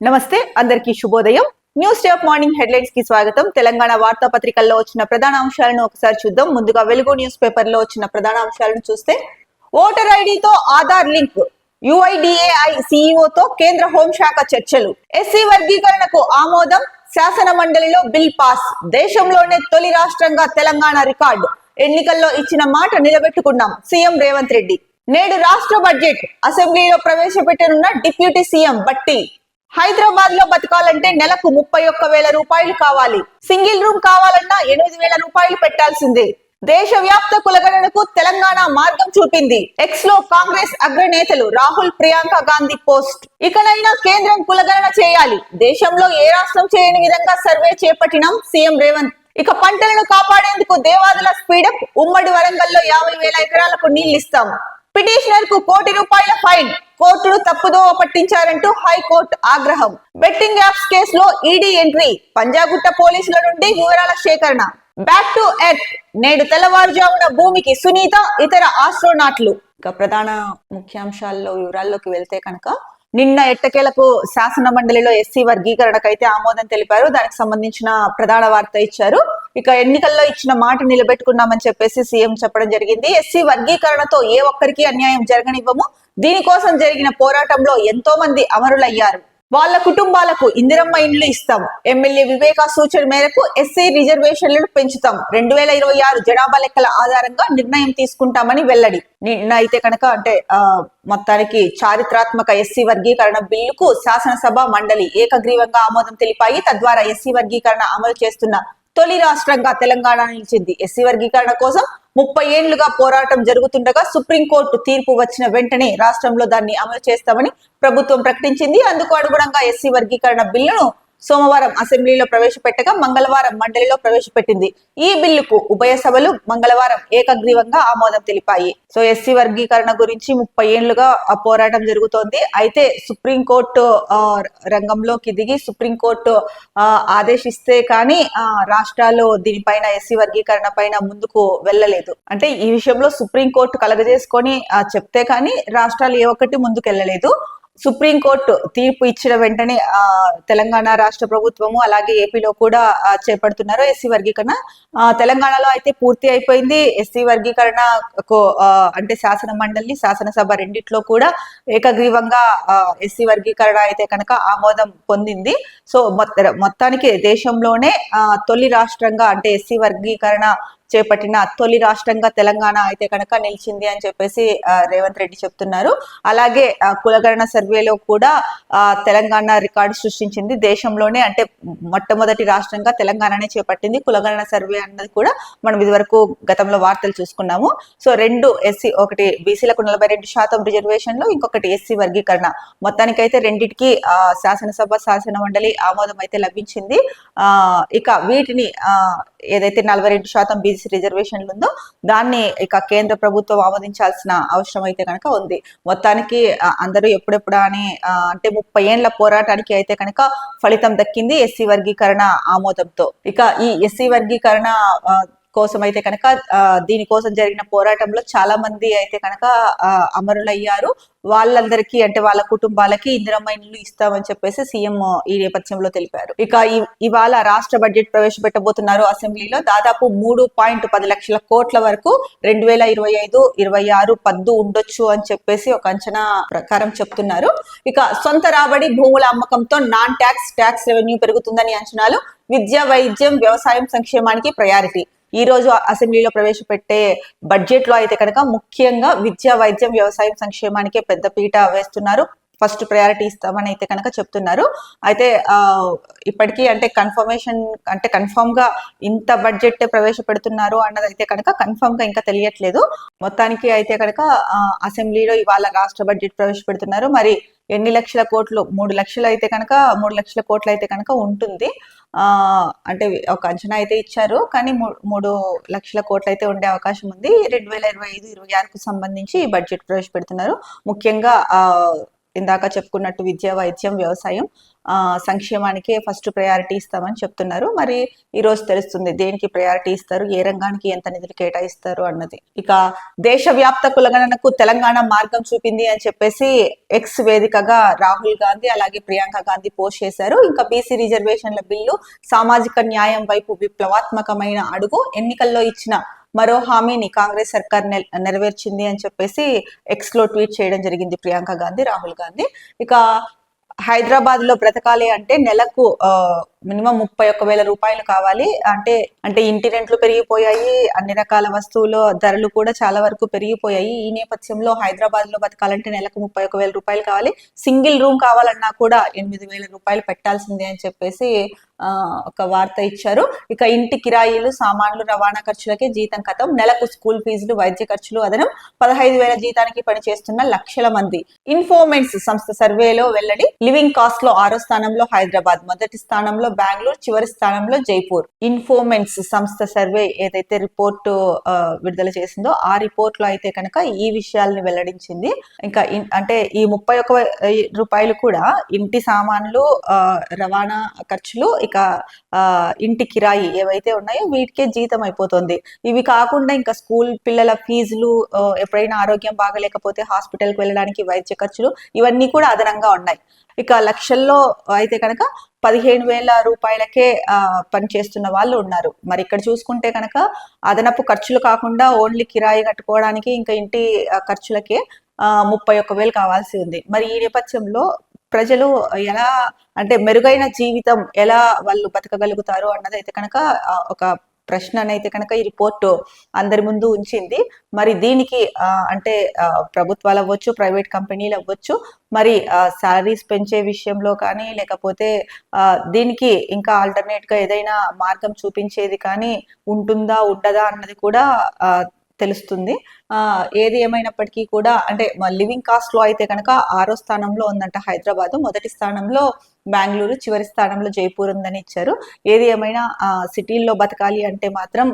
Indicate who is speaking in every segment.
Speaker 1: నమస్తే అందరికీ శుభోదయం. న్యూస్ టాప్ మార్నింగ్ హెడ్లైన్స్ కి స్వాగతం. తెలంగాణ వార్తాపత్రికల్లో వచ్చిన ప్రధాన అంశాలను ఒకసారి చూద్దాం. ముందుగా వెలుగు న్యూస్ పేపర్ లో వచ్చిన ప్రధాన అంశాలను చూస్తే, ఓటర్ ఐడితో ఆధార్ లింక్, యుఐడిఏఐ సిఇఓతో కేంద్ర హోంశాఖ చర్చలు, ఎస్సీ వర్గీకరణకు ఆమోదం, శాసన మండలిలో బిల్ పాస్, దేశంలోనే తొలి రాష్ట్రంగా తెలంగాణ రికార్డు, ఎన్నికల్లో ఇచ్చిన మాట నిలబెట్టుకున్నాం సీఎం రేవంత్ రెడ్డి. నేడు రాష్ట్ర బడ్జెట్ అసెంబ్లీలో ప్రవేశపెట్టనున్న డిప్యూటీ సీఎం బట్టి. హైదరాబాద్ లో బతకాలంటే నెలకు 31,000 రూపాయలు కావాలి. సింగిల్ రూమ్ కావాలన్నా 8,000 రూపాయలు పెట్టాల్సిందే. దేశవ్యాప్త కులగణనకు తెలంగాణ మార్గం చూపింది. ఎక్స్ లో కాంగ్రెస్ అగ్రనేతలు రాహుల్, ప్రియాంక గాంధీ పోస్ట్. ఇకనైనా కేంద్రం కులగణన చేయాలి. దేశంలో ఏ రాష్ట్రం చేయని విధంగా సర్వే చేపట్టినాం సీఎం రేవంత్. ఇక పంటలను కాపాడేందుకు దేవాదుల స్పీడప్. ఉమ్మడి వరంగల్లో 50,000 ఎకరాలకు నీళ్లిస్తాం. పిటిషనర్ కు ₹1 కోటి ఫైన్. కోర్టును తప్పుదోవ పట్టించారంటూ హైకోర్టు ఆగ్రహం. బెట్టింగ్ యాప్స్ కేసులో ఈడీ ఎంట్రీ. పంజాగుట్ట పోలీసుల నుండి వివరాల సేకరణ. Back to earth. నేడు తెల్లవారుజామున భూమికి సునీత, ఇతర ఆస్ట్రోనాట్లు. ఇక ప్రధాన ముఖ్యాంశాల్లో వివరాల్లోకి వెళ్తే కనుక, నిన్న ఎట్టకేలకు శాసన మండలిలో ఎస్సీ వర్గీకరణకైతే ఆమోదం తెలిపారు. దానికి సంబంధించిన ప్రధాన వార్త ఇచ్చారు. ఇక ఎన్నికల్లో ఇచ్చిన మాట నిలబెట్టుకున్నామని చెప్పేసి సీఎం చెప్పడం జరిగింది. ఎస్సీ వర్గీకరణతో ఏ ఒక్కరికి అన్యాయం జరగనివ్వము. దీనికోసం జరిగిన పోరాటంలో ఎంతో మంది అమరులయ్యారు. వాళ్ళ కుటుంబాలకు ఇందిరమ్మ ఇండ్లు ఇస్తాం. ఎమ్మెల్యే వివేకా సూచన మేరకు ఎస్సీ రిజర్వేషన్లను పెంచుతాం. 2026 జనాభా లెక్కల ఆధారంగా నిర్ణయం తీసుకుంటామని వెల్లడి. నిన్న అయితే కనుక మొత్తానికి చారిత్రాత్మక ఎస్సీ వర్గీకరణ బిల్లుకు శాసనసభ మండలి ఏకగ్రీవంగా ఆమోదం తెలిపాయి. తద్వారా ఎస్సీ వర్గీకరణ అమలు చేస్తున్న తొలి రాష్ట్రంగా తెలంగాణ నిలిచింది. ఎస్సీ వర్గీకరణ కోసం 30 ఏళ్లుగా పోరాటం జరుగుతుండగా సుప్రీంకోర్టు తీర్పు వచ్చిన వెంటనే రాష్ట్రంలో దాన్ని అమలు చేస్తామని ప్రభుత్వం ప్రకటించింది. అందుకు అనుగుణంగా ఎస్సీ వర్గీకరణ బిల్లును సోమవారం అసెంబ్లీలో ప్రవేశపెట్టగా మంగళవారం మండలిలో ప్రవేశపెట్టింది. ఈ బిల్లుకు ఉభయ సభలు మంగళవారం ఏకగ్రీవంగా ఆమోదం తెలిపాయి. సో ఎస్సీ వర్గీకరణ గురించి 30 ఏళ్లుగా పోరాటం జరుగుతోంది. అయితే సుప్రీంకోర్టు రంగంలోకి దిగి సుప్రీంకోర్టు ఆదేశిస్తే కానీ రాష్ట్రాలు దీనిపైన ఎస్సీ వర్గీకరణ పైన ముందుకు వెళ్ళలేదు. అంటే ఈ విషయంలో సుప్రీంకోర్టు కలగజేసుకొని చెప్తే కానీ రాష్ట్రాలు ఏ ఒక్కటి ముందుకు వెళ్ళలేదు. సుప్రీంకోర్టు తీర్పు ఇచ్చిన వెంటనే తెలంగాణ రాష్ట్ర ప్రభుత్వము అలాగే ఏపీలో కూడా చేపడుతున్నారు ఎస్సీ వర్గీకరణ. తెలంగాణలో అయితే పూర్తి అయిపోయింది. ఎస్సీ వర్గీకరణ అంటే శాసన మండలి, శాసనసభ రెండిట్లో కూడా ఏకగ్రీవంగా ఎస్సీ వర్గీకరణ అయితే కనుక ఆమోదం పొందింది. సో మొత్తానికి దేశంలోనే తొలి రాష్ట్రంగా అంటే ఎస్సీ వర్గీకరణ చేపట్టిన తొలి రాష్ట్రంగా తెలంగాణ అయితే కనుక నిలిచింది అని చెప్పేసి రేవంత్ రెడ్డి చెప్తున్నారు. అలాగే కులగణన సర్వేలో కూడా తెలంగాణ రికార్డు సృష్టించింది. దేశంలోనే అంటే మొట్టమొదటి రాష్ట్రంగా తెలంగాణనే చేపట్టింది కులగణన సర్వే అన్నది కూడా మనం ఇదివరకు గతంలో వార్తలు చూసుకున్నాము. సో రెండు ఎస్సీ, ఒకటి బీసీలకు 42% రిజర్వేషన్లు, ఇంకొకటి ఎస్సీ వర్గీకరణ. మొత్తానికైతే రెండింటికి శాసనసభ శాసన మండలి ఆమోదం అయితే లభించింది. ఇక వీటిని ఏదైతే 42% బీసీ రిజర్వేషన్లు ఉందో దాన్ని ఇక కేంద్ర ప్రభుత్వం ఆమోదించాల్సిన అవసరం అయితే కనుక ఉంది. మొత్తానికి అందరూ ఎప్పుడెప్పుడా అని అంటే 30 ఏళ్ల పోరాటానికి అయితే కనుక ఫలితం దక్కింది ఎస్సీ వర్గీకరణ ఆమోదంతో. ఇక ఈ ఎస్సీ వర్గీకరణ కోసం అయితే కనుక దీనికోసం జరిగిన పోరాటంలో చాలా మంది అయితే కనుక అమరులయ్యారు. వాళ్ళందరికీ అంటే వాళ్ళ కుటుంబాలకి ఇందిరమ్మ ఇండ్లు ఇస్తామని చెప్పేసి సీఎం ఈ నేపథ్యంలో తెలిపారు. ఇక ఇవాళ రాష్ట్ర బడ్జెట్ ప్రవేశపెట్టబోతున్నారు అసెంబ్లీలో. దాదాపు 3.10 లక్షల కోట్ల వరకు 2025-26 పద్దు ఉండొచ్చు అని చెప్పేసి ఒక అంచనా ప్రకారం చెప్తున్నారు. ఇక సొంత రాబడి భూముల అమ్మకంతో నాన్ ట్యాక్స్ రెవెన్యూ పెరుగుతుందని అంచనాలు. విద్య, వైద్యం, వ్యవసాయం సంక్షేమానికి ప్రయారిటీ. ఈ రోజు అసెంబ్లీలో ప్రవేశపెట్టే బడ్జెట్ లో అయితే కనుక ముఖ్యంగా విద్య, వైద్యం, వ్యవసాయం సంక్షేమానికే పెద్ద పీట వేస్తున్నారు. ఫస్ట్ ప్రయారిటీ ఇస్తామని అయితే కనుక చెప్తున్నారు. అయితే ఇప్పటికీ అంటే కన్ఫర్మ్ గా ఇంత బడ్జెట్ ప్రవేశపెడుతున్నారు అన్నది అయితే కనుక కన్ఫర్మ్ గా ఇంకా తెలియట్లేదు. మొత్తానికి అయితే కనుక అసెంబ్లీలో ఇవాళ రాష్ట్ర బడ్జెట్ ప్రవేశపెడుతున్నారు. మరి ఎన్ని లక్షల కోట్లు? 3 లక్షలు అయితే కనుక 3 లక్షల కోట్లు అయితే కనుక ఉంటుంది. అంటే ఒక అంచనా అయితే ఇచ్చారు, కానీ 3 లక్షల కోట్లు అయితే ఉండే అవకాశం ఉంది. 2025-26కు సంబంధించి ఈ బడ్జెట్ ప్రవేశపెడుతున్నారు. ముఖ్యంగా ఇందాక చెప్పుకున్నట్టు విద్య, వైద్యం, వ్యవసాయం, సంక్షేమానికే ఫస్ట్ ప్రయారిటీ ఇస్తామని చెప్తున్నారు. మరి ఈ రోజు తెలుస్తుంది దేనికి ప్రయారిటీ ఇస్తారు, ఏ రంగానికి ఎంత నిధులు కేటాయిస్తారు అన్నది. ఇక దేశవ్యాప్త కులగణనకు తెలంగాణ మార్గం చూపింది అని చెప్పేసి ఎక్స్ వేదికగా రాహుల్ గాంధీ అలాగే ప్రియాంక గాంధీ పోస్ట్ చేశారు. ఇంకా బీసీ రిజర్వేషన్ల బిల్లు సామాజిక న్యాయం వైపు విప్లవాత్మకమైన అడుగు, ఎన్నికల్లో ఇచ్చిన మరో హామీని కాంగ్రెస్ సర్కార్ నెరవేర్చింది అని చెప్పేసి ఎక్స్ లో ట్వీట్ చేయడం జరిగింది ప్రియాంక గాంధీ, రాహుల్ గాంధీ. ఇక హైదరాబాద్ లో బ్రతకాలి అంటే నెలకు మినిమం 31,000 రూపాయలు కావాలి. అంటే ఇంటి రెంట్లు పెరిగిపోయాయి, అన్ని రకాల వస్తువుల ధరలు కూడా చాలా వరకు పెరిగిపోయాయి. ఈ నేపథ్యంలో హైదరాబాద్ లో బతకాలంటే నెలకు 31,000 రూపాయలు కావాలి. సింగిల్ రూమ్ కావాలన్నా కూడా 8,000 రూపాయలు పెట్టాల్సిందే అని చెప్పేసి ఒక వార్త ఇచ్చారు. ఇక ఇంటి కిరాయిలు, సామాన్లు, రవాణా ఖర్చులకే జీతం కథం, నెలకు స్కూల్ ఫీజులు, వైద్య ఖర్చులు అదనం, 15,000 జీతానికి పనిచేస్తున్న లక్షల మంది. ఇన్ఫోమెంట్స్ సంస్థ సర్వేలో వెల్లడి, లివింగ్ కాస్ట్ లో 6వ స్థానంలో హైదరాబాద్, మొదటి స్థానంలో బెంగళూరు, చివరి స్థానంలో జైపూర్. ఇన్ఫోమెంట్స్ సంస్థ సర్వే ఏదైతే రిపోర్టు విడుదల చేసిందో ఆ రిపోర్ట్ లో అయితే కనుక ఈ విషయాల్ని వెల్లడించింది. ఇంకా అంటే ఈ 31,000 రూపాయలు కూడా ఇంటి సామాన్లు, రవాణా ఖర్చులు, ఇక ఇంటి కిరాయి ఏవైతే ఉన్నాయో వీటికే జీతం అయిపోతుంది. ఇవి కాకుండా ఇంకా స్కూల్ పిల్లల ఫీజులు, ఎప్పుడైనా ఆరోగ్యం బాగలేకపోతే హాస్పిటల్కి వెళ్ళడానికి వైద్య ఖర్చులు, ఇవన్నీ కూడా అదనంగా ఉన్నాయి. ఇక లక్షల్లో అయితే కనుక 15,000 రూపాయలకే పనిచేస్తున్న వాళ్ళు ఉన్నారు. మరి ఇక్కడ చూసుకుంటే కనుక అదనపు ఖర్చులు కాకుండా ఓన్లీ కిరాయి కట్టుకోవడానికి ఇంకా ఇంటి ఖర్చులకే 31,000 కావాల్సి ఉంది. మరి ఈ నేపథ్యంలో ప్రజలు ఎలా అంటే మెరుగైన జీవితం ఎలా వాళ్ళు బతకగలుగుతారు అన్నది అయితే కనుక ఒక ప్రశ్ననైతే కనుక ఈ రిపోర్టు అందరి ముందు ఉంచింది. మరి దీనికి అంటే ప్రభుత్వాలు అవ్వచ్చు, ప్రైవేట్ కంపెనీలు అవ్వచ్చు, మరి సాలరీస్ పెంచే విషయంలో కానీ లేకపోతే దీనికి ఇంకా ఆల్టర్నేట్ గా ఏదైనా మార్గం చూపించేది కానీ ఉంటుందా ఉండదా అన్నది కూడా తెలుస్తుంది. ఏది ఏమైనప్పటికీ కూడా అంటే లివింగ్ కాస్ట్ లో అయితే కనుక 6వ స్థానంలో ఉందంట హైదరాబాద్, మొదటి స్థానంలో బెంగళూరు, చివరి స్థానంలో జైపూర్ ఉందని ఇచ్చారు. ఏది ఏమైనా సిటీల్లో బతకాలి అంటే మాత్రం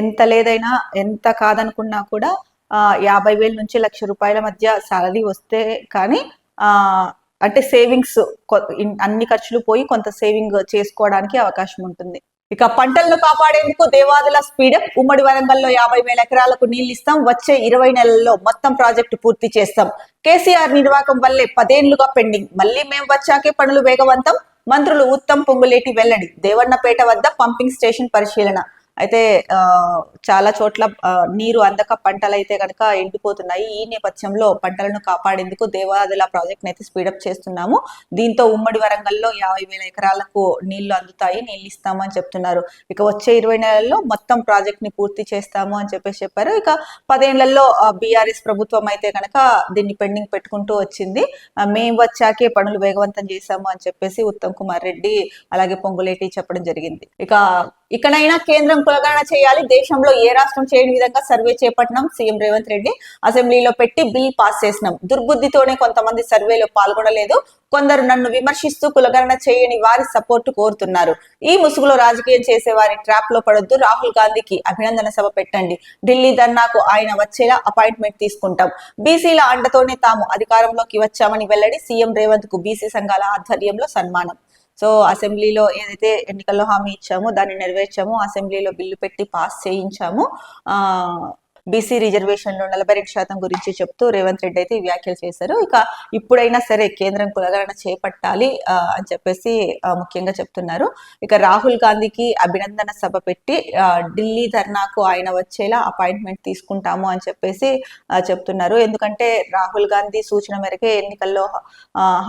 Speaker 1: ఎంత లేదైనా ఎంత కాదనుకున్నా కూడా 50,000 నుంచి 1,00,000 రూపాయల మధ్య సాలరీ వస్తే కానీ అంటే సేవింగ్స్ అన్ని ఖర్చులు పోయి కొంత సేవింగ్ చేసుకోవడానికి అవకాశం ఉంటుంది. ఇక పంటలను కాపాడేందుకు దేవాదుల స్పీడప్, ఉమ్మడి వరంగల్లో 50,000 ఎకరాలకు నీళ్లు ఇస్తాం, వచ్చే 20 నెలల్లో మొత్తం ప్రాజెక్టు పూర్తి చేస్తాం. కేసీఆర్ నిర్వాకం వల్లే 10 ఏళ్లుగా పెండింగ్, మళ్ళీ మేం వచ్చాకే పనులు వేగవంతం, మంత్రులు ఉత్తమ్, పొంగులేటి వెల్లడి. దేవన్నపేట వద్ద పంపింగ్ స్టేషన్ పరిశీలన. అయితే చాలా చోట్ల నీరు అందక పంటలు అయితే కనుక ఎండిపోతున్నాయి. ఈ నేపథ్యంలో పంటలను కాపాడేందుకు దేవాదుల ప్రాజెక్ట్ అయితే స్పీడప్ చేస్తున్నాము. దీంతో ఉమ్మడి వరంగల్లో 50,000 ఎకరాలకు నీళ్లు అందుతాయి, నీళ్లు ఇస్తాము అని చెప్తున్నారు. ఇక వచ్చే 20 నెలల్లో మొత్తం ప్రాజెక్ట్ ని పూర్తి చేస్తాము అని చెప్పారు. ఇక 10 ఏళ్లలో బీఆర్ఎస్ ప్రభుత్వం అయితే కనుక దీన్ని పెండింగ్ పెట్టుకుంటూ వచ్చింది. మేము వచ్చాకే పనులు వేగవంతం చేశాము అని చెప్పేసి ఉత్తమ్ కుమార్ రెడ్డి అలాగే పొంగులేటి చెప్పడం జరిగింది. ఇకనైనా కేంద్రం కులగణన చేయాలి, దేశంలో ఏ రాష్ట్రం చేయని విధంగా సర్వే చేపట్టినాం, సీఎం రేవంత్ రెడ్డి. అసెంబ్లీలో పెట్టి బిల్ పాస్ చేసినాం. దుర్బుద్ధితోనే కొంతమంది సర్వేలో పాల్గొనలేదు, కొందరు నన్ను విమర్శిస్తూ కులగణన చేయని వారి సపోర్టు కోరుతున్నారు. ఈ ముసుగులో రాజకీయం చేసే వారి ట్రాప్ లో పడొద్దు. రాహుల్ గాంధీకి అభినందన సభ పెట్టండి, ఢిల్లీ ధర్నాకు ఆయన వచ్చేలా అపాయింట్మెంట్ తీసుకుంటాం. బీసీల అండతోనే తాము అధికారంలోకి వచ్చామని వెల్లడి, సీఎం రేవంత్ కు బీసీ సంఘాల ఆధ్వర్యంలో సన్మానం. సో అసెంబ్లీలో ఏదైతే ఎన్నికల్లో హామీ ఇచ్చామో దాన్ని నెరవేర్చాము, అసెంబ్లీలో బిల్లు పెట్టి పాస్ చేయించాము. బీసీ రిజర్వేషన్లో 42% గురించి చెప్తూ రేవంత్ రెడ్డి అయితే వ్యాఖ్యలు చేశారు. ఇక ఇప్పుడైనా సరే కేంద్రం కులగణన చేపట్టాలి అని చెప్పేసి ముఖ్యంగా చెప్తున్నారు. ఇక రాహుల్ గాంధీకి అభినందన సభ పెట్టి ఢిల్లీ ధర్నాకు ఆయన వచ్చేలా అపాయింట్మెంట్ తీసుకుంటాము అని చెప్పేసి చెప్తున్నారు. ఎందుకంటే రాహుల్ గాంధీ సూచన మేరకే ఎన్నికల్లో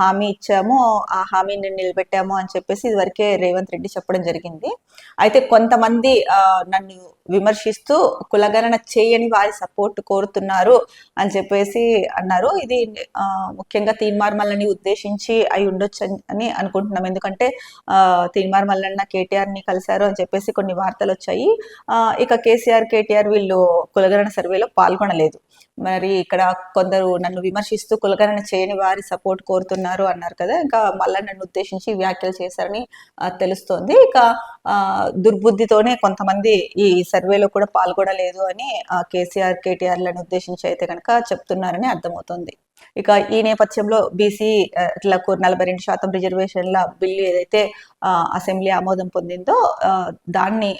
Speaker 1: హామీ ఇచ్చాము, ఆ హామీని నిలబెట్టాము అని చెప్పేసి ఇదివరకే రేవంత్ రెడ్డి చెప్పడం జరిగింది. అయితే కొంతమంది నన్ను విమర్శిస్తూ కులగణన చేయని వారి సపోర్ట్ కోరుతున్నారు అని చెప్పేసి అన్నారు. ఇది ముఖ్యంగా తీన్మార్ మల్లని ఉద్దేశించి అయి ఉండొచ్చు అని అనుకుంటున్నాం. ఎందుకంటే తీన్మార్ మల్లన్న కేటీఆర్ ని కలిశారు అని చెప్పేసి కొన్ని వార్తలు వచ్చాయి. ఇక కేసీఆర్, కేటీఆర్ వీళ్ళు కులగణన సర్వేలో పాల్గొనలేదు. మరి ఇక్కడ కొందరు నన్ను విమర్శిస్తూ కులగణన చేయని వారి సపోర్ట్ కోరుతున్నారు అన్నారు కదా, ఇంకా మల్లన్నను ఉద్దేశించి వ్యాఖ్యలు చేశారని తెలుస్తోంది. ఇక దుర్బుద్ధితోనే కొంతమంది ఈ సర్వేలో కూడా పాల్గొనలేదు అని కేసీఆర్ కేటీఆర్లను ఉద్దేశించి అయితే కనుక చెప్తున్నారని అర్థమవుతుంది. ఇక ఈ నేపథ్యంలో బీసీలకు 42% రిజర్వేషన్ల బిల్లు ఏదైతే అసెంబ్లీ ఆమోదం పొందిందో దాన్ని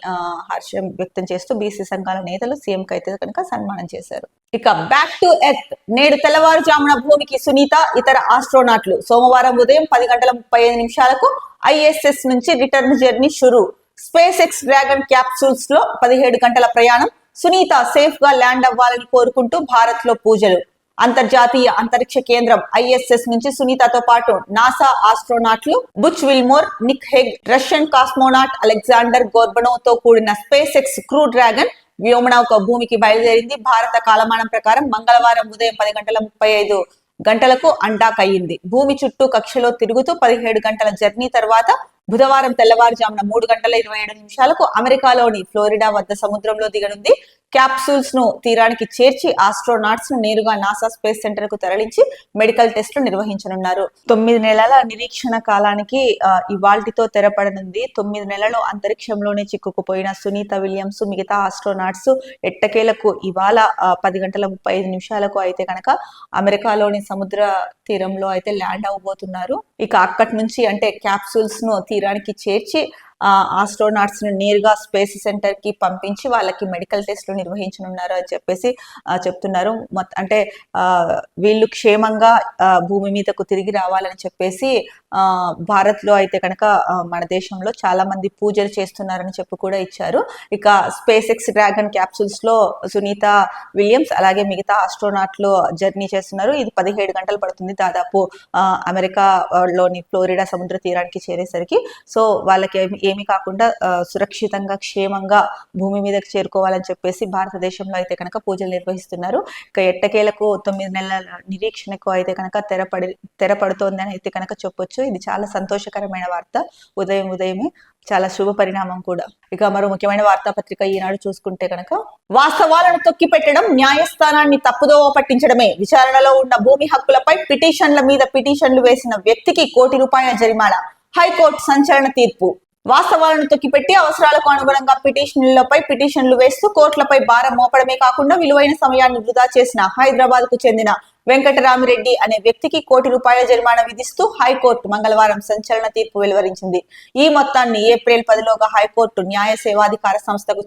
Speaker 1: హర్షం వ్యక్తం చేస్తూ బీసీ సంఘాల నేతలు సీఎంకి అయితే కనుక సన్మానం చేశారు. ఇక బ్యాక్ టు ఎర్త్. నేడు తెల్లవారుజామున భూమికి సునీత ఇతర ఆస్ట్రోనాట్లు. సోమవారం ఉదయం 10:35 ఐఎస్ఎస్ నుంచి రిటర్న్ జర్నీ షురు. స్పేస్ ఎక్స్ డ్రాగన్ క్యాప్సూల్స్ లో 17 గంటల ప్రయాణం. సునీత సేఫ్ గా ల్యాండ్ అవ్వాలని కోరుకుంటూ భారత్ లో పూజలు. అంతర్జాతీయ అంతరిక్ష కేంద్రం ఐఎస్ఎస్ నుంచి సునీతతో పాటు నాసా ఆస్ట్రోనాట్లు Butch Wilmore, Nick Hague, Russian cosmonaut Alexander Gorbunov తో కూడిన స్పేస్ ఎక్స్ క్రూ డ్రాగన్ వ్యోమనౌక భూమికి బయలుదేరింది. భారత కాలమానం ప్రకారం మంగళవారం ఉదయం 10:35 అండాకయ్యింది. భూమి చుట్టూ కక్షలో తిరుగుతూ 17 గంటల జర్నీ తర్వాత బుధవారం తెల్లవారుజామున 3:27 అమెరికాలోని ఫ్లోరిడా వద్ద సముద్రంలో దిగనుంది. క్యాప్సూల్స్ ను తీరానికి చేర్చి ఆస్ట్రోనాట్స్ ను నేరుగా నాసా స్పేస్ సెంటర్ కు తరలించి మెడికల్ టెస్టులు నిర్వహించనున్నారు. 9 నెలల నిరీక్షణ కాలానికి ఇవాల్టితో తెరపడనుంది. 9 నెలలు అంతరిక్షంలోనే చిక్కుకుపోయిన సునీత విలియమ్స్ మిగతా ఆస్ట్రోనాట్స్ ఎట్టకేలకు ఇవాళ 10:35 అయితే కనుక అమెరికాలోని సముద్ర తీరంలో అయితే ల్యాండ్ అవబోతున్నారు. ఇక అక్కడి నుంచి అంటే క్యాప్సూల్స్ ను తీరానికి చేర్చి ఆస్ట్రోనాట్స్ ని నేరుగా స్పేస్ సెంటర్ కి పంపించి వాళ్ళకి మెడికల్ టెస్టులు నిర్వహించనున్నారు అని చెప్పేసి చెప్తున్నారు. అంటే వీళ్ళు క్షేమంగా భూమి మీదకు తిరిగి రావాలని చెప్పేసి భారత్ లో అయితే కనుక మన దేశంలో చాలా మంది పూజలు చేస్తున్నారని చెప్పి కూడా ఇచ్చారు. ఇక స్పేస్ ఎక్స్ డ్రాగన్ క్యాప్సూల్స్ లో సునీత విలియమ్స్ అలాగే మిగతా ఆస్ట్రోనాట్లు జర్నీ చేస్తున్నారు. ఇది 17 గంటలు పడుతుంది దాదాపు అమెరికాలోని ఫ్లోరిడా సముద్ర తీరానికి చేరేసరికి. సో వాళ్ళకి ఏమి కాకుండా సురక్షితంగా క్షేమంగా భూమి మీదకి చేరుకోవాలని చెప్పేసి భారతదేశంలో అయితే కనుక పూజలు నిర్వహిస్తున్నారు. ఇక ఎట్టకేలకు 9 నెలల నిరీక్షణకు అయితే కనుక తెరపడుతోంది అని అయితే కనుక చెప్పొచ్చు. ఇది చాలా సంతోషకరమైన వార్త. ఉదయమే చాలా శుభ పరిణామం కూడా. ఇక మరో ముఖ్యమైన వార్తాపత్రిక ఈనాడు చూసుకుంటే కనుక వాస్తవాలను తొక్కిపెట్టడం, న్యాయస్థానాన్ని తప్పుదోవ పట్టించడమే. విచారణలో ఉన్న భూమి హక్కులపై పిటిషన్ల మీద పిటిషన్లు వేసిన వ్యక్తికి ₹1 కోటి జరిమానా. హైకోర్టు సంచలన తీర్పు. వాస్తవాలను తొక్కిపెట్టి అవసరాలకు అనుగుణంగా పిటిషన్లు వేస్తూ కోర్టులపై భారం మోపడమే కాకుండా విలువైన సమయాన్ని వృధా చేసిన హైదరాబాద్ కు చెందిన వెంకటరామిరెడ్డి అనే వ్యక్తికి ₹1 జరిమానా విధిస్తూ హైకోర్టు మంగళవారం సంచలన తీర్పు వెలువరించింది. ఈ మొత్తాన్ని ఏప్రిల్ 10లోగా హైకోర్టు న్యాయ సేవాధికార సంస్థకు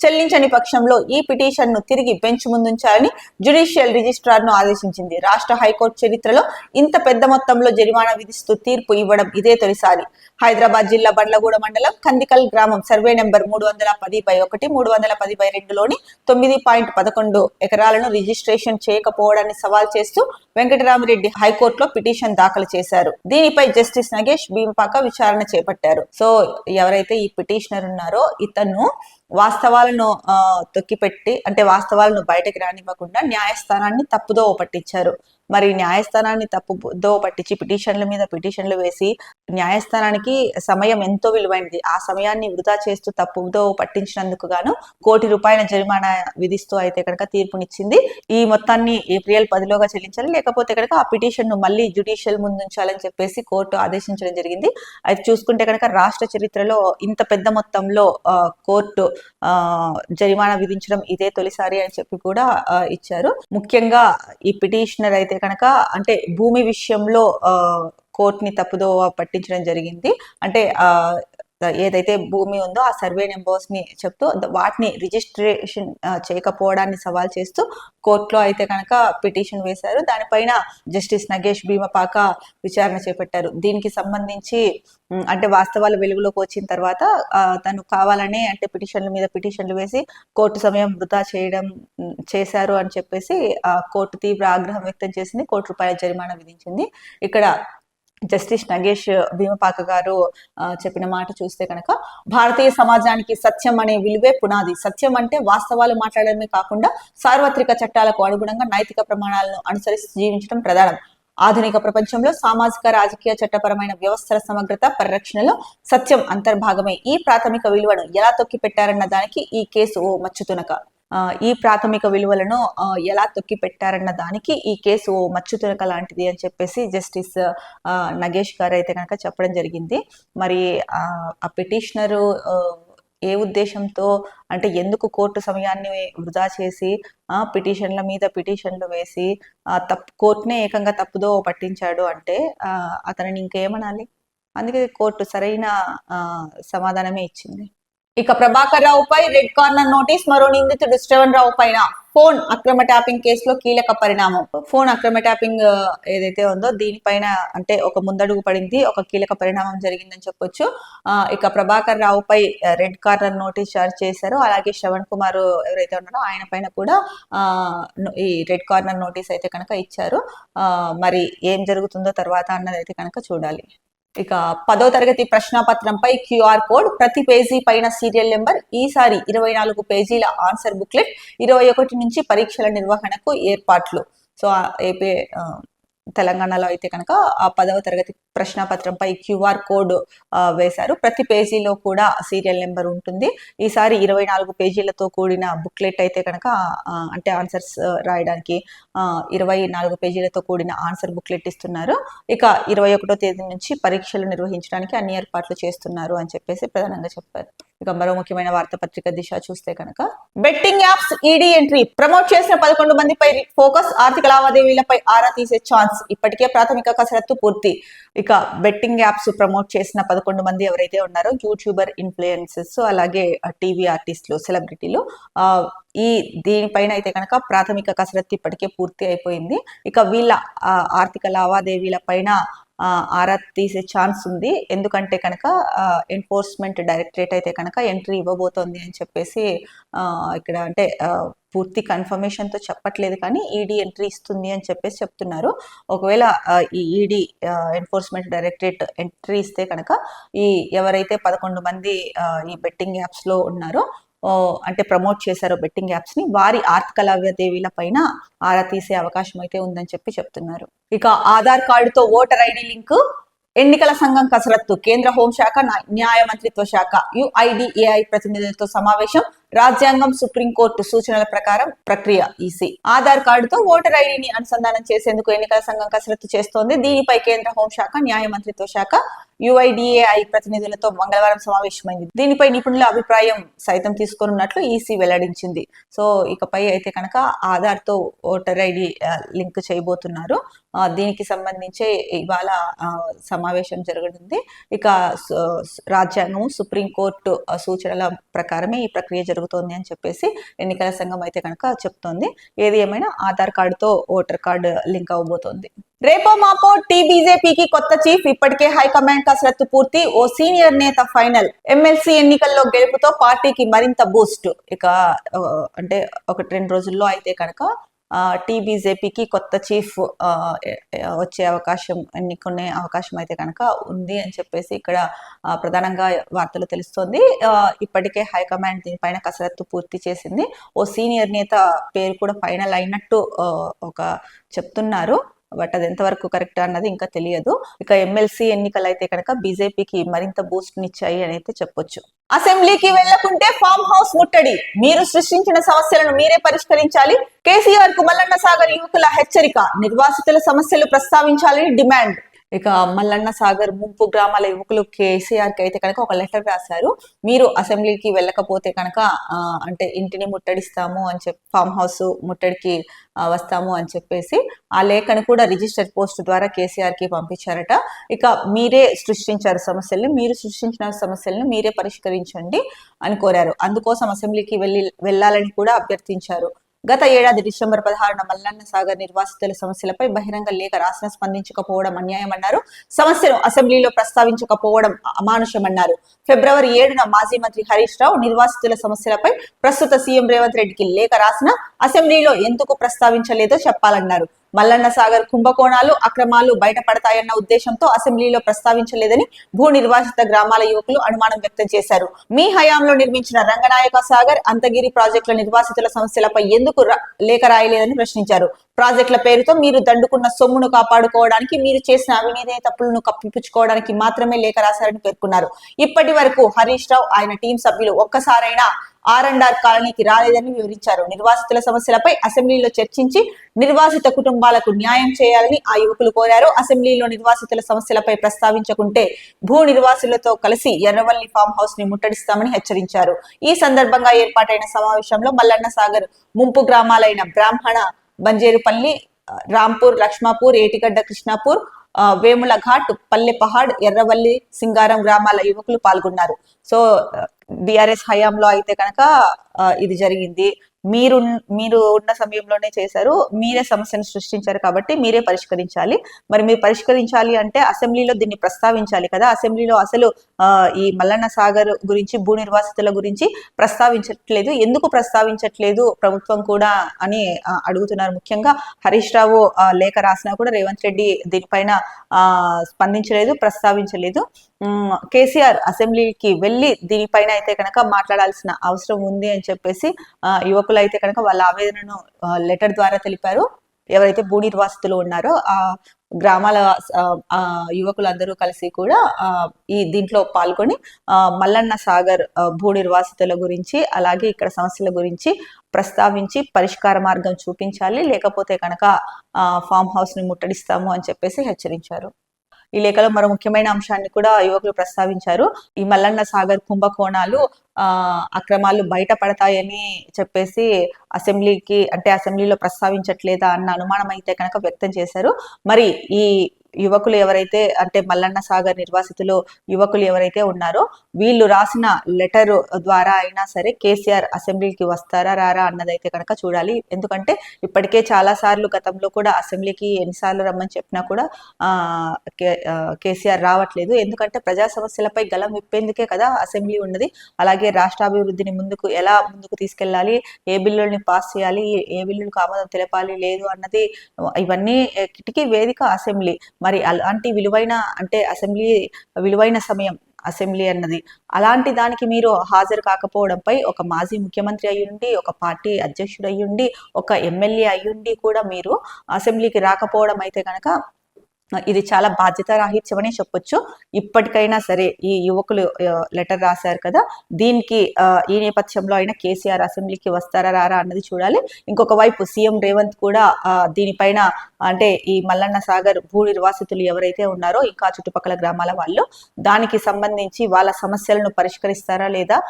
Speaker 1: చెల్లించని పక్షంలో ఈ పిటిషన్ ను తిరిగి బెంచ్ ముందుంచాలని జ్యుడిషియల్ రిజిస్ట్రార్ ను ఆదేశించింది. రాష్ట్ర హైకోర్టు చరిత్రలో ఇంత పెద్ద మొత్తంలో జరిమానా విధిస్తూ తీర్పు ఇవ్వడం ఇదే తొలిసారి. హైదరాబాద్ జిల్లా బండ్లగూడ మండలం కందికల్ గ్రామం సర్వే నెంబర్ 310/1, 310/2లోని 9.11 ఎకరాలను రిజిస్ట్రేషన్ చేయకపోవడాన్ని సవాల్ చేస్తూ వెంకటరామిరెడ్డి హైకోర్టులో పిటిషన్ దాఖలు చేశారు. దీనిపై జస్టిస్ నగేష్ భీమపాక విచారణ చేపట్టారు. సో ఎవరైతే ఈ పిటిషనర్ ఉన్నారో ఇతను వాస్తవాలను తొక్కిపెట్టి అంటే వాస్తవాలను బయటకు రానివ్వకుండా న్యాయస్థానాన్ని తప్పుదోవ పట్టించారు. మరి న్యాయస్థానాన్ని తప్పుదోవ పట్టించి పిటిషన్ల మీద పిటిషన్లు వేసి న్యాయస్థానానికి సమయం ఎంతో విలువైనది. ఆ సమయాన్ని వృధా చేస్తూ తప్పుదోవ పట్టించినందుకు గాను ₹1 జరిమానా విధిస్తూ అయితే కనుక తీర్పునిచ్చింది. ఈ మొత్తాన్ని ఏప్రిల్ 10లోగా చెల్లించాలి, లేకపోతే కనుక ఆ పిటిషన్ ను మళ్ళీ జ్యుడిషియల్ ముందుంచాలని చెప్పేసి కోర్టు ఆదేశించడం జరిగింది. అయితే చూసుకుంటే కనుక రాష్ట్ర చరిత్రలో ఇంత పెద్ద మొత్తంలో కోర్టు జరిమానా విధించడం ఇదే తొలిసారి అని చెప్పి కూడా ఇచ్చారు. ముఖ్యంగా ఈ పిటిషనర్ అయితే కనుక అంటే భూమి విషయంలో కోర్టుని తప్పుదోవ పట్టించడం జరిగింది. అంటే ఏదైతే భూమి ఉందో ఆ సర్వే నెంబర్స్ ని చెప్తూ వాటిని రిజిస్ట్రేషన్ చేయకపోవడాన్ని సవాల్ చేస్తూ కోర్టులో అయితే కనుక పిటిషన్ వేశారు. దానిపైన జస్టిస్ నగేష్ భీమపాక విచారణ చేపట్టారు. దీనికి సంబంధించి అంటే వాస్తవాలు వెలుగులోకి వచ్చిన తర్వాత తను కావాలనే అంటే పిటిషన్ల మీద పిటిషన్లు వేసి కోర్టు సమయం వృధా చేశారు అని చెప్పేసి కోర్టు తీవ్ర ఆగ్రహం వ్యక్తం చేసింది. ₹1 జరిమానా విధించింది. ఇక్కడ జస్టిస్ నగేష్ భీమపాక గారు చెప్పిన మాట చూస్తే కనుక భారతీయ సమాజానికి సత్యం అనే విలువే పునాది. సత్యం అంటే వాస్తవాలు మాట్లాడడమే కాకుండా సార్వత్రిక చట్టాలకు అనుగుణంగా నైతిక ప్రమాణాలను అనుసరిస్తూ జీవించడం ప్రధానం. ఆధునిక ప్రపంచంలో సామాజిక రాజకీయ చట్టపరమైన వ్యవస్థల సమగ్రత పరిరక్షణలో సత్యం అంతర్భాగమే. ఈ ప్రాథమిక విలువను ఎలా తొక్కిపెట్టారన్న దానికి ఈ కేసు ఓ మచ్చుతునక. ఈ ప్రాథమిక విలువలను ఎలా తొక్కి పెట్టారన్న దానికి ఈ కేసు మచ్చుతునక లాంటిది అని చెప్పేసి జస్టిస్ నగేష్ గారు అయితే కనుక చెప్పడం జరిగింది. మరి ఆ పిటిషనరు ఏ ఉద్దేశంతో అంటే ఎందుకు కోర్టు సమయాన్ని వృధా చేసి పిటిషన్ల మీద పిటిషన్లు వేసి కోర్టునే ఏకంగా తప్పుదో పట్టించాడు అంటే అతనిని ఇంకేమనాలి? అందుకే కోర్టు సరైన సమాధానమే ఇచ్చింది. ఇక ప్రభాకర్ రావుపై రెడ్ కార్నర్ నోటీస్, మరో నిందితుడు శ్రవణ్ రావు పైన ఫోన్ అక్రమ ట్యాపింగ్ కేసులో కీలక పరిణామం. ఫోన్ అక్రమ ట్యాపింగ్ ఏదైతే ఉందో దీనిపైన అంటే ఒక ముందడుగు పడింది, ఒక కీలక పరిణామం జరిగిందని చెప్పొచ్చు. ఇక ప్రభాకర్ రావుపై రెడ్ కార్నర్ నోటీస్ జారీ చేశారు. అలాగే శ్రవణ్ కుమార్ ఎవరైతే ఉన్నారో ఆయన పైన కూడా ఈ రెడ్ కార్నర్ నోటీస్ అయితే కనుక ఇచ్చారు. మరి ఏం జరుగుతుందో తర్వాత అన్నది అయితే కనుక చూడాలి. ఇక 10వ తరగతి ప్రశ్నాపత్రంపై క్యూఆర్ కోడ్, ప్రతి పేజీ పైన సీరియల్ నెంబర్. ఈసారి 24 పేజీల ఆన్సర్ బుక్లెట్, 21 నుంచి పరీక్షల నిర్వహణకు ఏర్పాట్లు. సో ఏపీ తెలంగాణలో అయితే కనుక ఆ 10వ తరగతి ప్రశ్నాపత్రంపై క్యూఆర్ కోడ్ వేశారు. ప్రతి పేజీలో కూడా సీరియల్ నెంబర్ ఉంటుంది. ఈసారి 24 పేజీలతో కూడిన బుక్లెట్ అయితే కనుక అంటే ఆన్సర్స్ రాయడానికి 24 పేజీలతో కూడిన ఆన్సర్ బుక్లెట్ ఇస్తున్నారు. ఇక 21వ తేదీ నుంచి పరీక్షలు నిర్వహించడానికి అన్ని ఏర్పాట్లు చేస్తున్నారు అని చెప్పేసి ప్రధానంగా చెప్పారు. ఇక మరో ముఖ్యమైన వార్తాపత్రిక దిశ చూస్తే కనుక betting apps ED entry, promote చేసిన 11 మందిపై ఫోకస్, ఆర్థిక లావాదేవీలపై ఆరా తీసే ఛాన్స్. ఇప్పటికే ప్రాథమిక కసరత్తు పూర్తి. ఇక బెట్టింగ్ యాప్స్ ప్రమోట్ చేసిన 11 మంది ఎవరైతే ఉన్నారో యూట్యూబర్, ఇన్ఫ్లుయెన్సర్స్, అలాగే టీవీ ఆర్టిస్టులు, సెలబ్రిటీలు, దీనిపైన అయితే కనుక ప్రాథమిక కసరత్తు ఇప్పటికే పూర్తి అయిపోయింది. ఇక వీళ్ళ ఆర్థిక లావాదేవీల పైన ఆరా తీసే ఛాన్స్ ఉంది. ఎందుకంటే కనుక ఎన్ఫోర్స్మెంట్ డైరెక్టరేట్ అయితే కనుక ఎంట్రీ ఇవ్వబోతోంది అని చెప్పేసి ఇక్కడ అంటే పూర్తి కన్ఫర్మేషన్తో చెప్పట్లేదు, కానీ ఈడీ ఎంట్రీ ఇస్తుంది అని చెప్పేసి చెప్తున్నారు. ఒకవేళ ఈ ఈడీ ఎన్ఫోర్స్మెంట్ డైరెక్టరేట్ ఎంట్రీ ఇస్తే కనుక ఎవరైతే 11 మంది ఈ బెట్టింగ్ యాప్స్లో ఉన్నారో అంటే ప్రమోట్ చేశారో బెట్టింగ్ యాప్స్ ని, వారి ఆర్థిక లావాదేవీల పైన ఆరా తీసే అవకాశం అయితే ఉందని చెప్పి చెప్తున్నారు. ఇక ఆధార్ కార్డుతో ఓటర్ ఐడి లింక్, ఎన్నికల సంఘం కసరత్తు, కేంద్ర హోంశాఖ, న్యాయ మంత్రిత్వ శాఖ, యుఐడిఏఐ ప్రతినిధులతో సమావేశం, రాజ్యాంగం, సుప్రీంకోర్టు సూచనల ప్రకారం ప్రక్రియ. ఈసీ ఆధార్ కార్డుతో ఓటర్ ఐడిని అనుసంధానం చేసేందుకు ఎన్నికల సంఘం కసరత్తు చేస్తోంది. దీనిపై కేంద్ర హోంశాఖ, న్యాయ మంత్రిత్వ శాఖ, యుఐడిఏఐ ప్రతినిధులతో మంగళవారం సమావేశమైంది. దీనిపై నిపుణుల అభిప్రాయం సైతం తీసుకోనున్నట్లు ఈసీ వెల్లడించింది. సో ఇకపై అయితే కనుక ఆధార్ తో ఓటర్ ఐడి లింక్ చేయబోతున్నారు. దీనికి సంబంధించి ఇవాళ సమావేశం జరగనుంది. ఇక రాజ్యాంగం, సుప్రీంకోర్టు సూచనల ప్రకారమే ఈ ప్రక్రియ జరుగుతోంది అని చెప్పేసి ఎన్నికల సంఘం అయితే కనుక చెప్తోంది. ఏది ఏమైనా ఆధార్ కార్డుతో ఓటర్ కార్డు లింక్ అవబోతోంది. రేపో మాపో బీజేపీకి కొత్త చీఫ్, ఇప్పటికే హైకమాండ్ కసరత్తు పూర్తి, ఓ సీనియర్ నేత ఫైనల్, ఎమ్మెల్సీ ఎన్నికల్లో గెలుపుతో పార్టీకి మరింత బూస్ట్. ఇక అంటే 1-2 రోజుల్లో అయితే కనుక బీజేపీకి కొత్త చీఫ్ వచ్చే అవకాశం, ఎన్నుకునే అవకాశం అయితే కనుక ఉంది అని చెప్పేసి ఇక్కడ ప్రధానంగా వార్తలు తెలుస్తోంది. ఇప్పటికే హైకమాండ్ దీనిపైన కసరత్తు పూర్తి చేసింది. ఓ సీనియర్ నేత పేరు కూడా ఫైనల్ అయినట్టు ఒక చెప్తున్నారు. బట్ అది ఎంతవరకు కరెక్ట్ అన్నది ఇంకా తెలియదు. ఇక ఎమ్మెల్సీ ఎన్నికలు అయితే కనుక బీజేపీకి మరింత బూస్ట్ నిచ్చాయి అని అయితే చెప్పొచ్చు. అసెంబ్లీకి వెళ్లకుంటే ఫామ్ హౌస్ ముట్టడి, మీరు సృష్టించిన సమస్యలను మీరే పరిష్కరించాలి, కేసీఆర్ కు మల్లన్న సాగర్ యువకుల హెచ్చరిక, నిర్వాసితుల సమస్యలు ప్రస్తావించాలని డిమాండ్. ఇక మల్లన్న సాగర్ ముంపు గ్రామాల యువకులు కేసీఆర్ కి అయితే కనుక ఒక లెటర్ రాశారు. మీరు అసెంబ్లీకి వెళ్ళకపోతే కనుక అంటే ఇంటిని ముట్టడిస్తాము అని చెప్పి, ఫామ్ హౌస్ ముట్టడికి వస్తాము అని చెప్పేసి ఆ లేఖను కూడా రిజిస్టర్ పోస్ట్ ద్వారా కేసీఆర్ కి పంపించారట. ఇక మీరే సృష్టించారు సమస్యల్ని, మీరు సృష్టించిన సమస్యలను మీరే పరిష్కరించండి అని కోరారు. అందుకోసం అసెంబ్లీకి వెళ్ళాలని కూడా అభ్యర్థించారు. గత ఏడాది డిసెంబర్ 16న మల్లన్న సాగర్ నిర్వాసితుల సమస్యలపై బహిరంగ లేఖ రాసిన స్పందించకపోవడం అన్యాయమన్నారు. సమస్యను అసెంబ్లీలో ప్రస్తావించకపోవడం అమానుషమన్నారు. ఫిబ్రవరి 7న మాజీ మంత్రి హరీష్ రావు నిర్వాసితుల సమస్యలపై ప్రస్తుత సీఎం రేవంత్ రెడ్డికి లేఖ రాసిన అసెంబ్లీలో ఎందుకు ప్రస్తావించలేదో చెప్పాలన్నారు. మల్లన్న సాగర్ కుంభకోణాలు, అక్రమాలు బయటపడతాయన్న ఉద్దేశంతో అసెంబ్లీలో ప్రస్తావించలేదని భూ నిర్వాసిత గ్రామాల యువకులు అనుమానం వ్యక్తం చేశారు. మీ హయాంలో నిర్మించిన రంగనాయక సాగర్, అంతగిరి ప్రాజెక్టుల నిర్వాసితుల సమస్యలపై ఎందుకు లేఖ రాయలేదని ప్రశ్నించారు. ప్రాజెక్టుల పేరుతో మీరు దండుకున్న సొమ్మును కాపాడుకోవడానికి, మీరు చేసిన అవినీతి తప్పులను కప్పిపుచ్చుకోవడానికి మాత్రమే లేఖ రాశారని పేర్కొన్నారు. ఇప్పటి వరకు హరీష్ రావు, ఆయన టీం సభ్యులు ఒక్కసారైనా R&R కాలనీకి రాలేదని వివరించారు. నిర్వాసితుల సమస్యలపై అసెంబ్లీలో చర్చించి నిర్వాసిత కుటుంబాలకు న్యాయం చేయాలని ఆ యువకులు కోరారు. అసెంబ్లీలో నిర్వాసితుల సమస్యలపై ప్రస్తావించకుంటే భూ నిర్వాసులతో కలిసి ఎర్రవల్లి ఫామ్ హౌస్ ని ముట్టడిస్తామని హెచ్చరించారు. ఈ సందర్భంగా ఏర్పాటైన సమావేశంలో మల్లన్న సాగర్ ముంపు గ్రామాలైన బ్రాహ్మణ, బంజేరుపల్లి, రాంపూర్, లక్ష్మాపూర్, ఏటిగడ్డ, కృష్ణాపూర్, వేముల ఘాట్, పల్లె పహాడ్, ఎర్రవల్లి, సింగారం గ్రామాల యువకులు పాల్గొన్నారు. సో బిఆర్ఎస్ హయాంలో అయితే కనుక ఇది జరిగింది. మీరు ఉన్న సమయంలోనే చేశారు, మీరే సమస్యను సృష్టించారు కాబట్టి మీరే పరిష్కరించాలి. మరి మీరు పరిష్కరించాలి అంటే అసెంబ్లీలో దీన్ని ప్రస్తావించాలి కదా. అసెంబ్లీలో అసలు ఈ మల్లన్న సాగర్ గురించి, భూ నిర్వాసితుల గురించి ప్రస్తావించట్లేదు. ఎందుకు ప్రస్తావించట్లేదు ప్రభుత్వం కూడా అని అడుగుతున్నారు. ముఖ్యంగా హరీష్ రావు లేఖ రాసినా కూడా రేవంత్ రెడ్డి దీనిపైన స్పందించలేదు, ప్రస్తావించలేదు. కేసీఆర్ అసెంబ్లీకి వెళ్ళి దీనిపైన అయితే కనుక మాట్లాడాల్సిన అవసరం ఉంది అని చెప్పేసి యువకులు అయితే కనుక వాళ్ళ ఆవేదనను లెటర్ ద్వారా తెలిపారు. ఎవరైతే భూ నిర్వాసితులు ఉన్నారో ఆ గ్రామాల యువకులందరూ కలిసి కూడా దీంట్లో పాల్గొని మల్లన్న సాగర్ భూ నిర్వాసితుల గురించి, అలాగే ఇక్కడ సమస్యల గురించి ప్రస్తావించి పరిష్కార మార్గం చూపించాలి, లేకపోతే కనుక ఫామ్ హౌస్ ని ముట్టడిస్తాము అని చెప్పేసి హెచ్చరించారు. ఈ లేఖలో మరో ముఖ్యమైన అంశాన్ని కూడా యువకులు ప్రస్తావించారు. ఈ మల్లన్న సాగర్ కుంభకోణాలు అక్రమాలు బయటపడతాయని చెప్పేసి అసెంబ్లీలో ప్రస్తావించట్లేదా అన్న అనుమానం అయితే కనుక వ్యక్తం చేశారు. మరి ఈ యువకులు ఎవరైతే అంటే మల్లన్న సాగర్ నిర్వాసితులు యువకులు ఎవరైతే ఉన్నారో వీళ్ళు రాసిన లెటర్ ద్వారా అయినా సరే కేసీఆర్ అసెంబ్లీకి వస్తారా రారా అన్నదైతే కనుక చూడాలి. ఎందుకంటే ఇప్పటికే చాలా సార్లు గతంలో కూడా అసెంబ్లీకి ఎన్నిసార్లు రమ్మని చెప్పినా కూడా కేసీఆర్ రావట్లేదు. ఎందుకంటే ప్రజా సమస్యలపై గలం విప్పేందుకే కదా అసెంబ్లీ ఉన్నది. అలాగే రాష్ట్రాభివృద్ధిని ఎలా ముందుకు తీసుకెళ్లాలి, ఏ బిల్లుల్ని పాస్ చేయాలి, ఏ బిల్లులకు ఆమోదం తెలపాలి లేదు అన్నది ఇవన్నీ కిటికీ వేదిక అసెంబ్లీ. మరి అలాంటి విలువైన సమయం అసెంబ్లీ అన్నది. అలాంటి దానికి మీరు హాజరు కాకపోవడంపై ఒక మాజీ ముఖ్యమంత్రి అయ్యుండి, ఒక పార్టీ అధ్యక్షుడు అయ్యుండి, ఒక ఎమ్మెల్యే అయ్యుండి కూడా మీరు అసెంబ్లీకి రాకపోవడం అయితే కనుక ఇది చాలా బాధ్యత రాహిత్యమని చెప్పొచ్చు. ఇప్పటికైనా సరే ఈ యువకులు లెటర్ రాశారు కదా, దీనికి ఈ నేపథ్యంలో అయినా కేసీఆర్ అసెంబ్లీకి వస్తారా రారా అన్నది చూడాలి. ఇంకొక వైపు సీఎం రేవంత్ కూడా దీనిపైన అంటే ఈ మల్లన్న సాగర్ భూ నిర్వాసితులు ఎవరైతే ఉన్నారో ఇంకా చుట్టుపక్కల గ్రామాల వాళ్ళు దానికి సంబంధించి వాళ్ళ సమస్యలను పరిష్కరిస్తారా లేదా,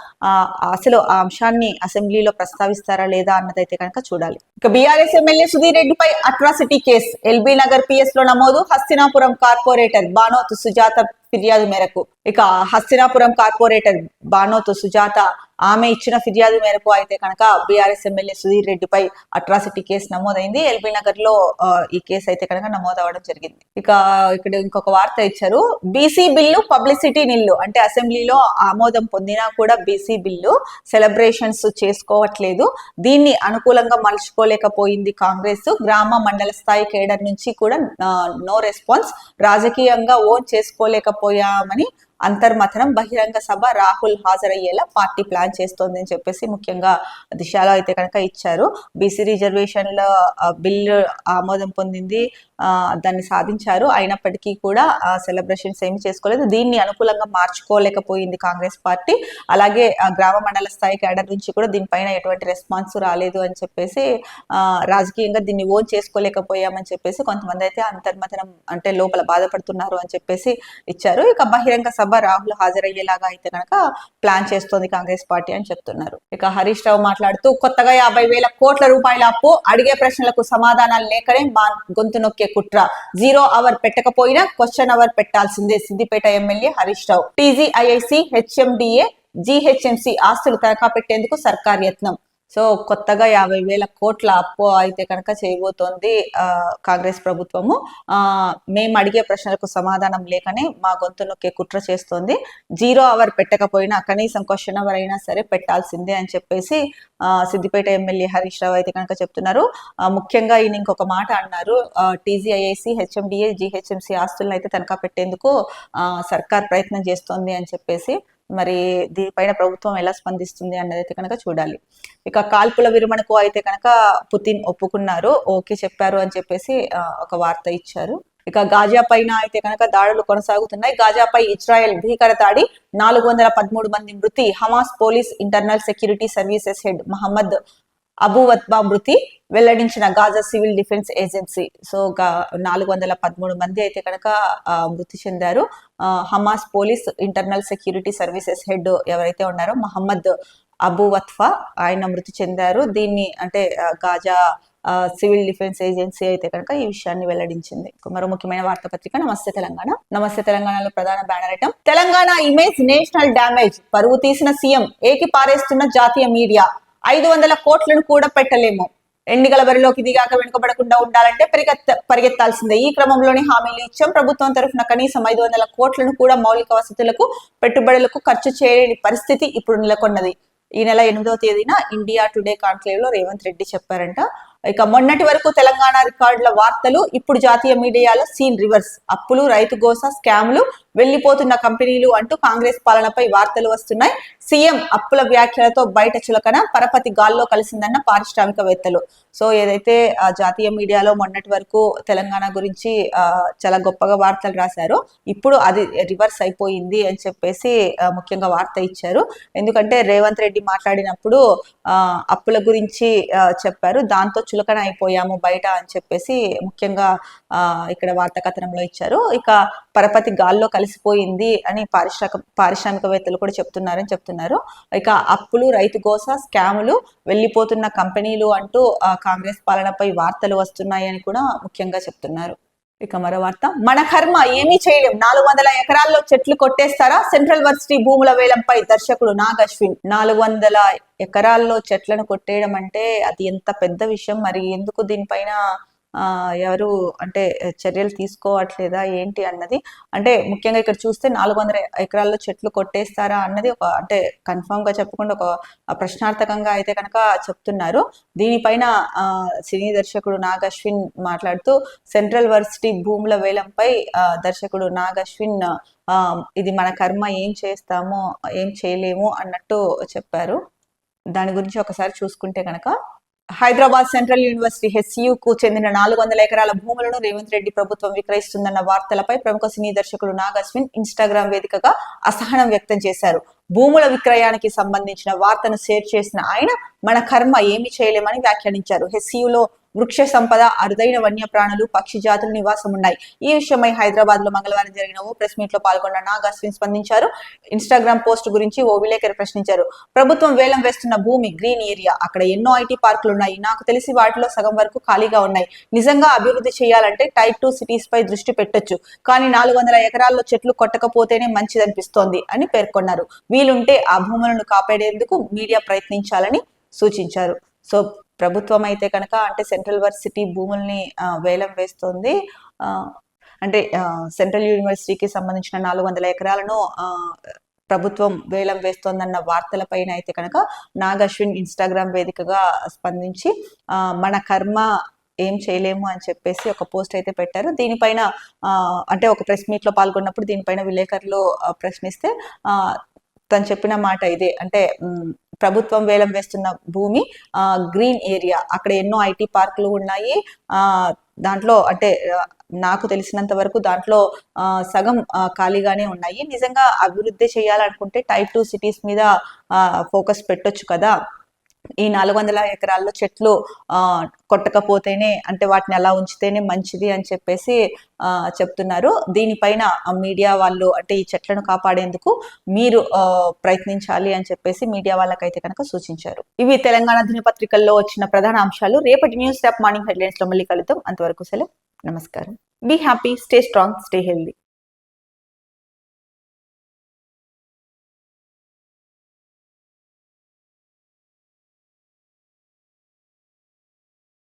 Speaker 1: అసలు ఆ అంశాన్ని అసెంబ్లీలో ప్రస్తావిస్తారా లేదా అన్నదైతే కనుక చూడాలి. ఇక బీఆర్ఎస్ ఎమ్మెల్యే సుధీర్ రెడ్డిపై atrocity case LB Nagar PS లో నమోదు. హస్తినాపురం కార్పొరేటర్ బానోతు సుజాత ఫిర్యాదు మేరకు హస్తినాపురం కార్పొరేటర్ బానోతు సుజాత ఆమె ఇచ్చిన ఫిర్యాదు మేరకు అయితే కనుక బీఆర్ఎస్ ఎమ్మెల్యే సుధీర్ రెడ్డిపై అట్రాసిటీ కేసు నమోదైంది. ఎల్బీ నగర్ లో ఈ కేసు అయితే కనుక నమోదవడం జరిగింది. ఇక్కడ ఇంకొక వార్త ఇచ్చారు. బీసీ బిల్లు పబ్లిసిటీ నిల్లు. అంటే అసెంబ్లీలో ఆమోదం పొందినా కూడా బీసీ బిల్లు సెలబ్రేషన్స్ చేసుకోవట్లేదు. దీన్ని అనుకూలంగా మలుచుకోలేకపోయింది కాంగ్రెస్. గ్రామ మండల స్థాయి కేడర్ నుంచి కూడా నో రెస్పాన్స్. రాజకీయంగా ఓన్ చేసుకోలేకపోయామని అంతర్మథనం. బహిరంగ సభ రాహుల్ హాజరయ్యేలా పార్టీ ప్లాన్ చేస్తోంది అని చెప్పేసి ముఖ్యంగా దిశలో అయితే కనుక ఇచ్చారు. బీసీ రిజర్వేషన్ల బిల్లు ఆమోదం పొందింది, దాన్ని సాధించారు. అయినప్పటికీ కూడా సెలబ్రేషన్స్ ఏమి చేసుకోలేదు. దీన్ని అనుకూలంగా మార్చుకోలేకపోయింది కాంగ్రెస్ పార్టీ. అలాగే గ్రామ మండల స్థాయి క్యాడర్ నుంచి కూడా దీనిపైన ఎటువంటి రెస్పాన్స్ రాలేదు అని చెప్పేసి రాజకీయంగా దీన్ని ఓన్ చేసుకోలేకపోయామని చెప్పేసి కొంతమంది అయితే అంతర్మథనం అంటే లోపల బాధపడుతున్నారు అని చెప్పేసి ఇచ్చారు. ఇక బహిరంగ సభ రాహుల్ హాజరయ్యేలాగా అయితే కనుక ప్లాన్ చేస్తోంది కాంగ్రెస్ పార్టీ అని చెప్తున్నారు. ఇక హరీష్ రావు మాట్లాడుతూ కొత్తగా 50,000 కోట్ల రూపాయల అప్పు, అడిగే ప్రశ్నలకు సమాధానాలు లేకనే మా గొంతు నొక్కే కుట్ర, 0 అవర్ పెట్టకపోయినా క్వశ్చన్ అవర్ పెట్టాల్సిందే. Siddipet MLA Harish Rao. TGIIC, HMDA, GHMC ఆస్తులు తనఖా పెట్టేందుకు సర్కార్ యత్నం. సో కొత్తగా 50,000 కోట్ల అప్పు అయితే కనుక చేయబోతోంది కాంగ్రెస్ ప్రభుత్వము. మేము అడిగే ప్రశ్నలకు సమాధానం లేకనే మా గొంతు నొక్కే కుట్ర చేస్తోంది. 0 అవర్ పెట్టకపోయినా కనీసం క్వశ్చన్ అవర్ అయినా సరే పెట్టాల్సిందే అని చెప్పేసి సిద్దిపేట ఎమ్మెల్యే హరీష్ రావు అయితే కనుక చెప్తున్నారు. ముఖ్యంగా ఈయన ఇంకొక మాట అన్నారు. టీజీఐఐసి, హెచ్ఎండిఏ, జీహెచ్ఎంసీ ఆస్తులను అయితే తనఖా పెట్టేందుకు సర్కార్ ప్రయత్నం చేస్తోంది అని చెప్పేసి మరి దీనిపైన ప్రభుత్వం ఎలా స్పందిస్తుంది అన్నది అయితే కనుక చూడాలి. ఇక కాల్పుల విరమణకు అయితే కనుక పుతిన్ ఒప్పుకున్నారు, ఓకే చెప్పారు అని చెప్పేసి ఒక వార్త ఇచ్చారు. ఇక గాజా పైన అయితే కనుక దాడులు కొనసాగుతున్నాయి. గాజాపై ఇజ్రాయెల్ భీకర దాడి, 413 మంది మృతి. Hamas police internal security services head Mohammed Abu Watfa మృతి వెల్లడించిన Gaza civil defence agency. So 413 మంది అయితే కనుక మృతి చెందారు. Hamas police internal security services head ఎవరైతే ఉన్నారో మహమ్మద్ అబూవత్ఫా ఆయన మృతి చెందారు. దీన్ని అంటే గాజా సివిల్ డిఫెన్స్ ఏజెన్సీ అయితే కనుక ఈ విషయాన్ని వెల్లడించింది. మరో ముఖ్యమైన వార్తాపత్రిక నమస్తే తెలంగాణ. నమస్తే తెలంగాణలో ప్రధాన banner item Telangana image national damage, పరువు తీసిన సీఎం, ఏకి పారేస్తున్న జాతీయ మీడియా, 500 కోట్లను కూడా పెట్టలేము, ఎన్నికల బరిలోకి దిగాక వెనుకబడకుండా ఉండాలంటే పరిగెత్తాల్సిందే. ఈ క్రమంలోనే హామీలు ఇచ్చాం. ప్రభుత్వం తరఫున కనీసం 500 కోట్లను కూడా మౌలిక వసతులకు, పెట్టుబడులకు ఖర్చు చేయలేని పరిస్థితి ఇప్పుడు నెలకొన్నది. ఈ నెల 8వ తేదీన ఇండియా టుడే కాన్క్లేవ్ లో రేవంత్ రెడ్డి చెప్పారంట. ఇక మొన్నటి వరకు తెలంగాణ రికార్డుల వార్తలు, ఇప్పుడు జాతీయ మీడియాలో సీన్ రివర్స్. అప్పులు, రైతు గోస, స్కామ్లు, వెళ్లిపోతున్న కంపెనీలు అంటూ కాంగ్రెస్ పాలనపై వార్తలు వస్తున్నాయి. సీఎం అప్పుల వ్యాఖ్యలతో బయట చులకన, పరపతి గాల్లో కలిసిందన్న పారిశ్రామికవేత్తలు. సో ఏదైతే జాతీయ మీడియాలో మొన్నటి వరకు తెలంగాణ గురించి చాలా గొప్పగా వార్తలు రాశారో, ఇప్పుడు అది రివర్స్ అయిపోయింది అని చెప్పేసి ముఖ్యంగా వార్త ఇచ్చారు. ఎందుకంటే రేవంత్ రెడ్డి మాట్లాడినప్పుడు అప్పుల గురించి చెప్పారు, దాంతో చులకన అయిపోయాము బయట అని చెప్పేసి ముఖ్యంగా ఇక్కడ వార్తా కథనంలో ఇచ్చారు. ఇక పరపతి గాల్లో కలిసిపోయింది అని పారిశ్రామికవేత్తలు కూడా చెప్తున్నారని చెప్తున్నారు. ఇక అప్పులు, రైతు గోస, స్కాములు, వెళ్లిపోతున్న కంపెనీలు అంటూ కాంగ్రెస్ పాలనపై వార్తలు వస్తున్నాయి అని కూడా ముఖ్యంగా చెప్తున్నారు. ఇక మరో వార్త, మన కర్మ ఏమీ చేయలేం, 400 ఎకరాల్లో చెట్లు కొట్టేస్తారా, సెంట్రల్ వర్సిటీ భూముల వేలంపై దర్శకుడు నాగ్ అశ్విన్. 400 ఎకరాల్లో చెట్లను కొట్టేయడం అంటే అది ఎంత పెద్ద విషయం. మరి ఎందుకు దీనిపైన ఎవరు అంటే చర్యలు తీసుకోవట్లేదా ఏంటి అన్నది. అంటే ముఖ్యంగా ఇక్కడ చూస్తే 400 ఎకరాల్లో చెట్లు కొట్టేస్తారా అన్నది ఒక అంటే కన్ఫర్మ్ గా చెప్పకుండా ఒక ప్రశ్నార్థకంగా అయితే కనుక చెప్తున్నారు. దీనిపైన సినీ దర్శకుడు నాగ్ అశ్విన్ మాట్లాడుతూ సెంట్రల్ వర్సిటీ భూముల వేలంపై దర్శకుడు నాగ్ అశ్విన్ ఇది మన కర్మ, ఏం చేస్తామో ఏం చేయలేము అన్నట్టు చెప్పారు. దాని గురించి ఒకసారి చూసుకుంటే కనుక హైదరాబాద్ సెంట్రల్ యూనివర్సిటీ హెచ్సియుకు చెందిన 400 ఎకరాల భూములను రేవంత్ రెడ్డి ప్రభుత్వం విక్రయిస్తుందన్న వార్తలపై ప్రముఖ సినీ దర్శకుడు నాగ్ అశ్విన్ ఇన్స్టాగ్రామ్ వేదికగా అసహనం వ్యక్తం చేశారు. భూముల విక్రయానికి సంబంధించిన వార్తను షేర్ చేసిన ఆయన మన కర్మ ఏమి చేయలేమని వ్యాఖ్యానించారు. హెచ్సియులో వృక్ష సంపద, అరుదైన వన్యప్రాణులు, పక్షి జాతులు నివాసం ఉన్నాయి. ఈ విషయమై హైదరాబాద్ లో మంగళవారం జరిగిన ఓ ప్రెస్ మీట్ లో పాల్గొన్న నాగ్ అశ్విన్ స్పందించారు. ఇన్స్టాగ్రామ్ పోస్ట్ గురించి ఓ విలేకరి ప్రశ్నించారు. ప్రభుత్వం వేలం వేస్తున్న భూమి గ్రీన్ ఏరియా, అక్కడ ఎన్నో ఐటీ పార్కులు ఉన్నాయి, నాకు తెలిసి వాటిలో సగం వరకు ఖాళీగా ఉన్నాయి. నిజంగా అభివృద్ధి చేయాలంటే టైప్ 2 సిటీస్ పై దృష్టి పెట్టొచ్చు, కానీ 400 ఎకరాల్లో చెట్లు కొట్టకపోతేనే మంచిదనిపిస్తోంది అని పేర్కొన్నారు. వీలుంటే ఆ భూములను కాపాడేందుకు మీడియా ప్రయత్నించాలని సూచించారు. సో ప్రభుత్వం అయితే కనుక అంటే సెంట్రల్ వర్సిటీ భూముల్ని వేలం వేస్తోంది. అంటే సెంట్రల్ యూనివర్సిటీకి సంబంధించిన 400 ఎకరాలను ప్రభుత్వం వేలం వేస్తోందన్న వార్తలపైన అయితే కనుక నాగ్ అశ్విన్ ఇన్స్టాగ్రామ్ వేదికగా స్పందించి మన కర్మ ఏం చేయలేము అని చెప్పేసి ఒక పోస్ట్ అయితే పెట్టారు. దీనిపైన అంటే ఒక ప్రెస్ మీట్ లో పాల్గొన్నప్పుడు దీనిపైన విలేకరులు ప్రశ్నిస్తే తను చెప్పిన మాట ఇదే. అంటే ప్రభుత్వం వేలం వేస్తున్న భూమి గ్రీన్ ఏరియా, అక్కడ ఎన్నో ఐటీ పార్కులు ఉన్నాయి. దాంట్లో అంటే నాకు తెలిసినంత వరకు దాంట్లో సగం ఖాళీగానే ఉన్నాయి. నిజంగా అభివృద్ధి చేయాలనుకుంటే టైప్ 2 సిటీస్ మీద ఫోకస్ పెట్టొచ్చు కదా. ఈ 400 ఎకరాల్లో చెట్లు కొట్టకపోతేనే అంటే వాటిని అలా ఉంచితేనే మంచిది అని చెప్పేసి చెప్తున్నారు. దీనిపైన మీడియా వాళ్ళు అంటే ఈ చెట్లను కాపాడేందుకు మీరు ప్రయత్నించాలి అని చెప్పేసి మీడియా వాళ్ళకైతే కనుక సూచించారు. ఇవి తెలంగాణ దినపత్రికల్లో వచ్చిన ప్రధాన అంశాలు. రేపటి న్యూస్ టాప్ మార్నింగ్ హెడ్లైన్స్ లో మళ్ళీ కలుద్దాం. అంతవరకు సెలవు, నమస్కారం. Be happy, stay strong, stay healthy.